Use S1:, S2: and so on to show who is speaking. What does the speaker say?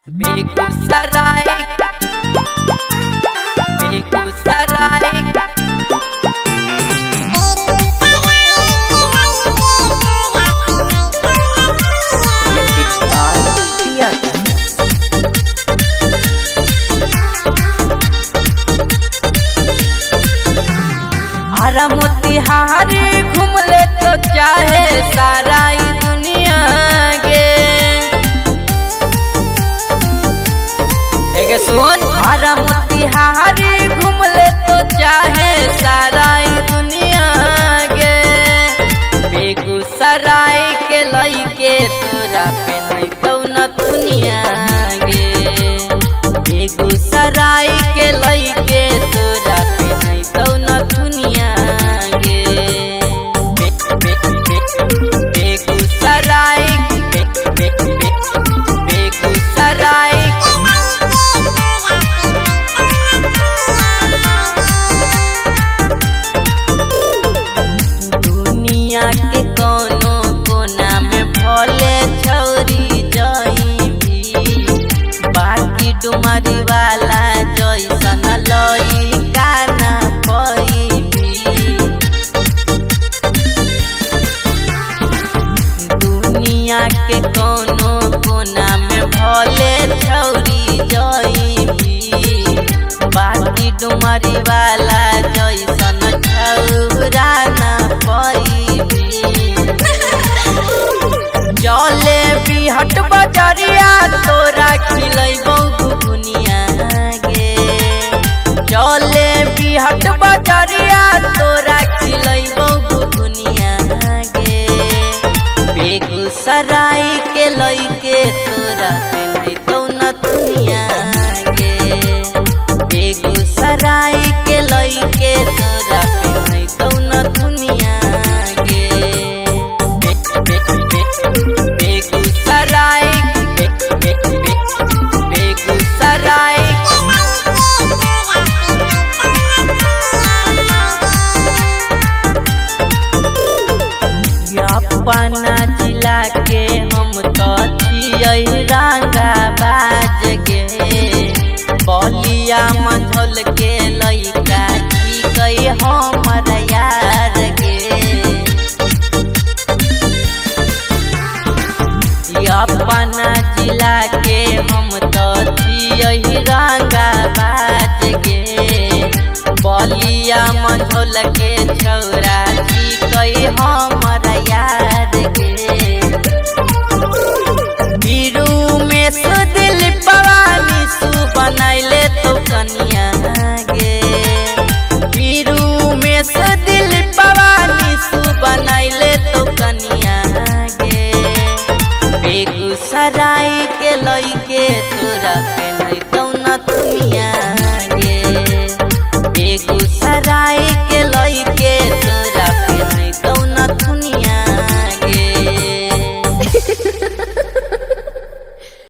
S1: बेगूसराय बेगूसराय आरा मोतिहारी घूम ले तो चाहे सारा ही दुनिया गे एक सुन आरा मोतिहारी घूम ले तो चाहे सारा ही दुनिया गे बेगूसराय के लइके तोरा पे नहीं तो न दुनिया गे बेगूसराय के लइके तोरा पे नहीं तो न दुनिया बेगूसराय बेगूसराय दुनिया के कोनो कोना में भले छौरी जइबी बाकी डुमरी वाला जैसन लइका ना पइबी दुनिया के कोनो कोना में भले छौरी जइबी बाकी डुमरी वाला जैसन छौरा ना पइबी चले बिहट बजरिया तोरा खिलैबौ घुघुनिया गे चले बिहट बजरिया तोरा खिलैबौ घुघुनिया गे बेगूसराय के लइके तोरा पे तो न दुनिया गे बेगूसराय के लइके तोरा पे तो न दुनिया गे बेगूसराय बेगूसराय अपना जिला के हम तो छियै रंगाबाज गे बलिया मंझल के लइका छिकै हमर यार गे अपना जिला के हम तो छियै रंगाबाज गे बलिया मंझल के छौरा छिकै हमर यार गे बीरू में सुदिल पवानी सु बनैले तो कनिया गे बीरू में सुदिल पवानी सु बनैले तो कनिया गे बेगूसराय के लइके तोरा पे नहीं तो न दुनिया गे बेगूसराय